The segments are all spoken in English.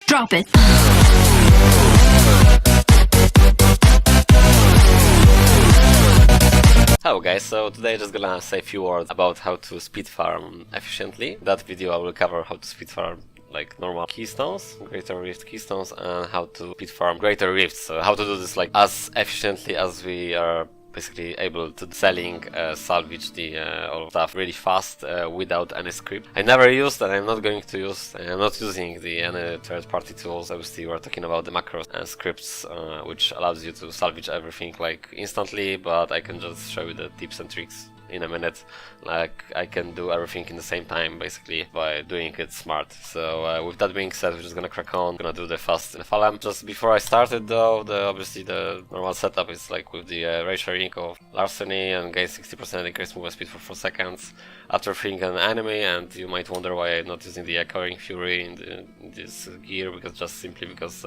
Drop it. Hello guys, so today I'm just gonna say a few words about how to speed farm efficiently. In that video I will cover how to speed farm like normal keystones, greater rift keystones, and how to speed farm greater rifts. So how to do this like as efficiently as we are basically able to selling salvage the all stuff really fast without any script. I never used and I'm not going to use, I'm not using the any third-party tools. Obviously we're talking about the macros and scripts which allows you to salvage everything like instantly, but I can just show you the tips and tricks in a minute. Like I can do everything in the same time basically by doing it smart. So with that being said, we're just gonna crack on, gonna do the fast FLM. Just before I started though, obviously the normal setup is like with the ray sharing of larceny and gain 60% increased movement speed for 4 seconds after freeing an enemy. And you might wonder why I'm not using the echoing fury in this gear, because just simply because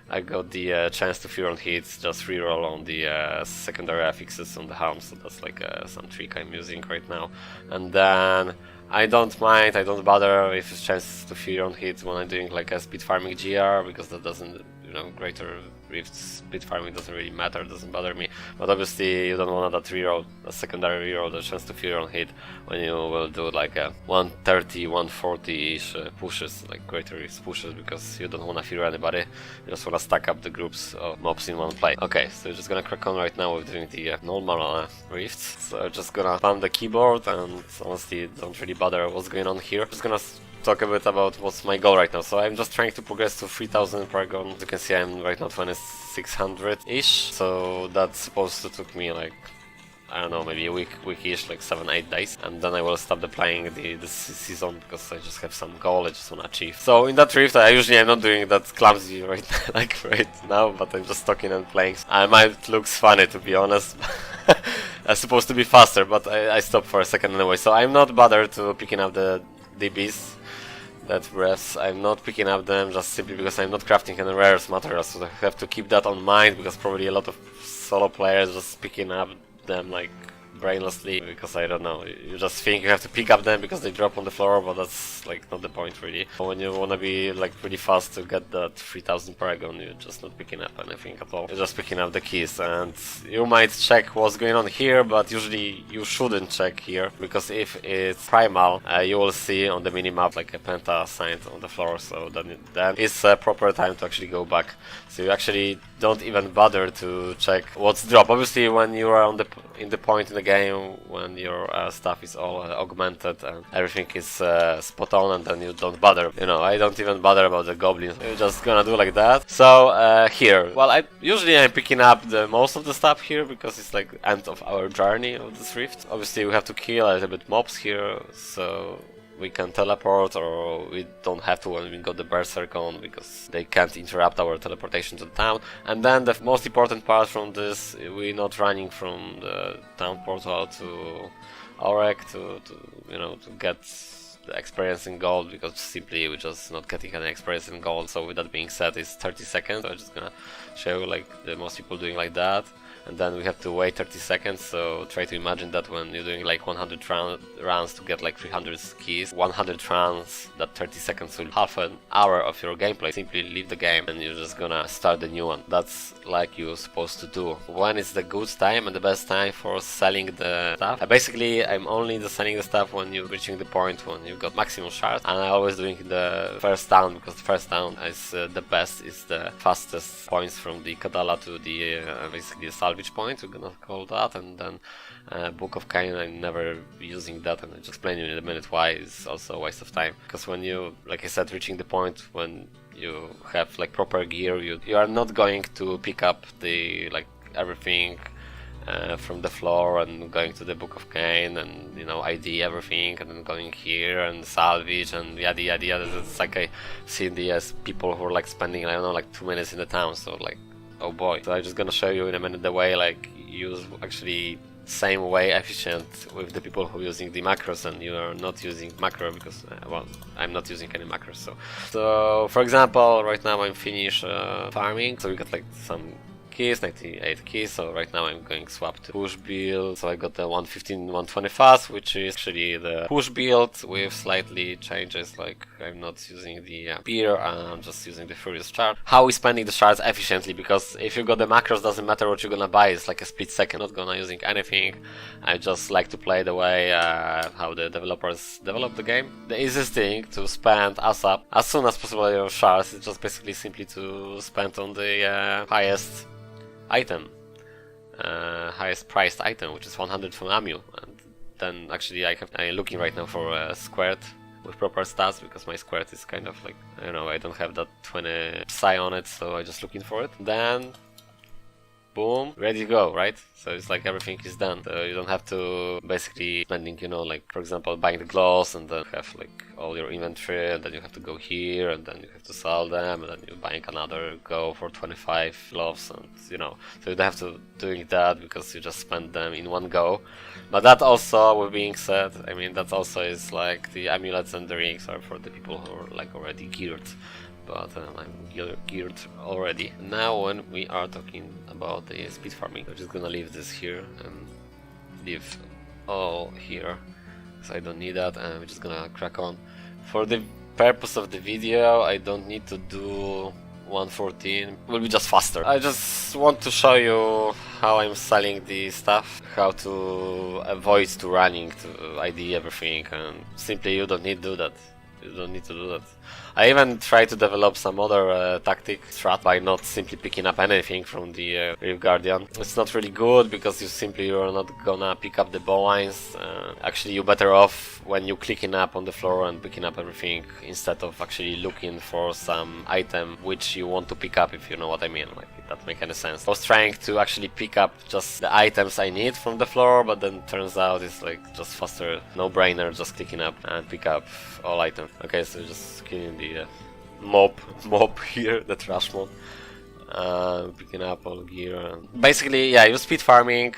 I got the chance to fear on hits, just reroll on the secondary affixes on the helm, so that's like some trick I'm using right now. And then I don't mind, I don't bother if it's chance to fear on hits when I'm doing like a speed farming GR, because that doesn't, you know, greater rifts speed farming doesn't really matter, doesn't bother me. But obviously you don't want that reroll, a secondary reroll, the chance to fear on hit when you will do like a 130, 140-ish pushes, like greater rifts pushes, because you don't want to fear anybody, you just want to stack up the groups of mobs in one play. Okay, so we're just gonna crack on right now with doing the normal rifts. So I'm just gonna spam the keyboard and honestly don't really bother what's going on here. Just gonna talk a bit about what's my goal right now. So I'm just trying to progress to 3000 paragon. As you can see, I'm right now 2600-ish, so that's supposed to took me like, I don't know, maybe a week-ish, like 7-8 days, and then I will stop playing this season because I just have some goal I just want to achieve. So in that rift, I'm not doing that clumsy right now, but I'm just talking and playing. I might looks funny, to be honest. I'm supposed to be faster, but I stopped for a second anyway. So I'm not bothered to picking up the DBs. That breaths, I'm not picking up them just simply because I'm not crafting any rares materials, so I have to keep that on mind, because probably a lot of solo players just picking up them like brainlessly, because I don't know, you just think you have to pick up them because they drop on the floor, but that's like not the point really. When you wanna be like pretty fast to get that 3000 paragon, you're just not picking up anything at all. You're just picking up the keys, and you might check what's going on here, but usually you shouldn't check here, because if it's primal, you will see on the minimap like a penta signed on the floor, so then it's a proper time to actually go back. So you actually don't even bother to check what's drop. Obviously when you are in the point in the game when your stuff is all augmented and everything is spot on, and then you don't bother. You know, I don't even bother about the goblins. You're just gonna do like that. So here, well, I'm picking up the most of the stuff here because it's like end of our journey of this rift. Obviously we have to kill a little bit mobs here, so we can teleport, or we don't have to when we got the berserk on, because they can't interrupt our teleportation to the town. And then the most important part from this, we're not running from the town portal to Aurek to you know, to get the experience in gold, because simply we're just not getting any experience in gold. So with that being said, it's 30 seconds. So I'm just gonna show you like the most people doing like that. And then we have to wait 30 seconds, so try to imagine that when you're doing like 100 rounds to get like 300 keys, 100 rounds, that 30 seconds will half an hour of your gameplay. Simply leave the game and you're just gonna start the new one. That's like you're supposed to do. When is the good time and the best time for selling the stuff? Basically, I'm only selling the stuff when you're reaching the point when you've got maximum shards, and I'm always doing the first town, because the first town is the best, is the fastest points from the Kadala to the basically the salvage point, we're gonna call that. And then Book of Cain, I'm never using that, and I'll just explain you in a minute why. It's also a waste of time, because when you, like I said, reaching the point when you have like proper gear, you are not going to pick up the like everything from the floor and going to the Book of Cain and, you know, ID everything and then going here and salvage and yada yada yada. It's like I see the people who are like spending, I don't know, like 2 minutes in the town, so like, oh boy. So I'm just gonna show you in a minute the way like use actually same way efficient with the people who are using the macros and you are not using macro, because well, I'm not using any macros. So for example, right now I'm finished farming, so we got like some keys, 98 keys, so right now I'm going swap to push build. So I got the 115, 120 fast, which is actually the push build with slightly changes, like I'm not using the beer, I'm just using the furious charge. How we spending the shards efficiently, because if you got the macros, doesn't matter what you're gonna buy, it's like a split second, not gonna using anything. I just like to play the way how the developers develop the game. The easiest thing to spend ASAP as soon as possible your shards is just basically simply to spend on the highest item, highest priced item, which is 100 from Amu. And then actually I'm looking right now for a squirt with proper stats, because my squirt is kind of like, I don't know, I don't have that 20 psi on it, so I'm just looking for it. Then boom, ready to go, right? So it's like everything is done. So you don't have to basically spending, you know, like for example buying the gloves and then have like all your inventory, and then you have to go here and then you have to sell them, and then you're buying another go for 25 gloves, and you know, so you don't have to doing that because you just spend them in one go. But that also, with being said, I mean that also is like the amulets and the rings are for the people who are like already geared. But I'm geared already. Now when we are talking about the speed farming, I'm just gonna leave this here and leave all here, because I don't need that, and we're just gonna crack on. For the purpose of the video, I don't need to do 114, it will be just faster. I just want to show you how I'm selling the stuff, how to avoid to running to ID everything, and simply you don't need to do that. You don't need to do that. I even try to develop some other tactic strat by not simply picking up anything from the Reef Guardian. It's not really good because you're not gonna pick up the bowlines. Actually, you're better off when you're clicking up on the floor and picking up everything instead of actually looking for some item which you want to pick up, if you know what I mean. Like, if that makes any sense. I was trying to actually pick up just the items I need from the floor, but then turns out it's like just faster, no-brainer, just clicking up and pick up all items. Okay, so just killing the mob here, the trash mob, picking up all gear. Basically, yeah, you speed farming,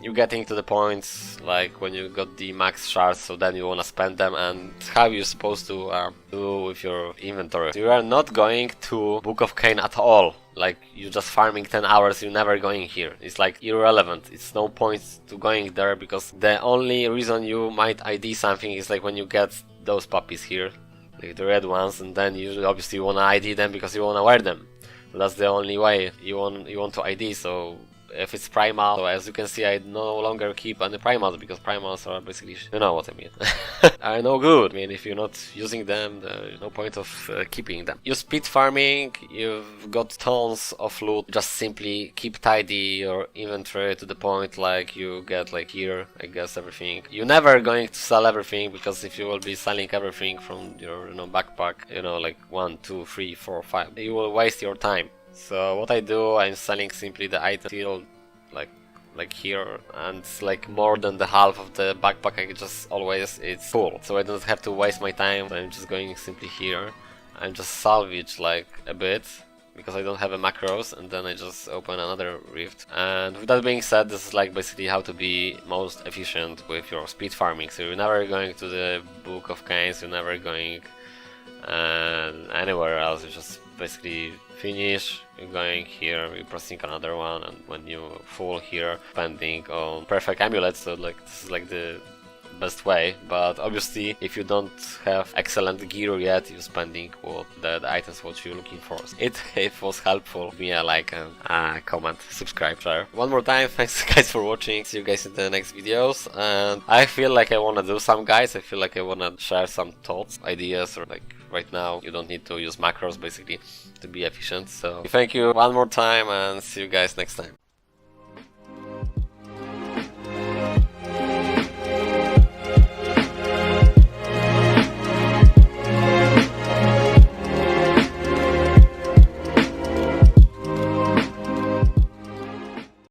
you're getting to the points like when you got the max shards, so then you wanna spend them, and how you're supposed to do with your inventory. So you are not going to Book of Cain at all. Like, you're just farming 10 hours, you're never going here. It's like irrelevant. It's no point to going there, because the only reason you might ID something is like when you get those puppies here, like the red ones, and then you obviously want to ID them because you want to wear them. So that's the only way you want to ID. So if it's primal, so as you can see, I no longer keep any primals, because primals are basically, you know what I mean, are no good. I mean, if you're not using them, there's no point of keeping them. You speed farming, you've got tons of loot, just simply keep tidy your inventory to the point like you get like here, I guess, everything. You're never going to sell everything, because if you will be selling everything from your, you know, backpack, you know, like 1, 2, 3, 4, 5, you will waste your time. So what I do, I'm selling simply the item till like here, and it's like more than the half of the backpack. I just always, it's full, so I don't have to waste my time. I'm just going simply here, I'm just salvage like a bit because I don't have a macros, and then I just open another rift. And with that being said, this is like basically how to be most efficient with your speed farming. So you're never going to the Book of Cain, you're never going anywhere else. You just basically finish, you're going here, you're pressing another one, and when you full here, spending on perfect amulets. So like, this is like the best way. But obviously, if you don't have excellent gear yet, you're spending what the items what you're looking for. If it was helpful, give me a like and comment, subscribe, share. One more time, thanks guys for watching. See you guys in the next videos. And I feel like I wanna do some, guys. I feel like I wanna share some thoughts, ideas, or like right now you don't need to use macros basically to be efficient. So thank you one more time, and see you guys next time.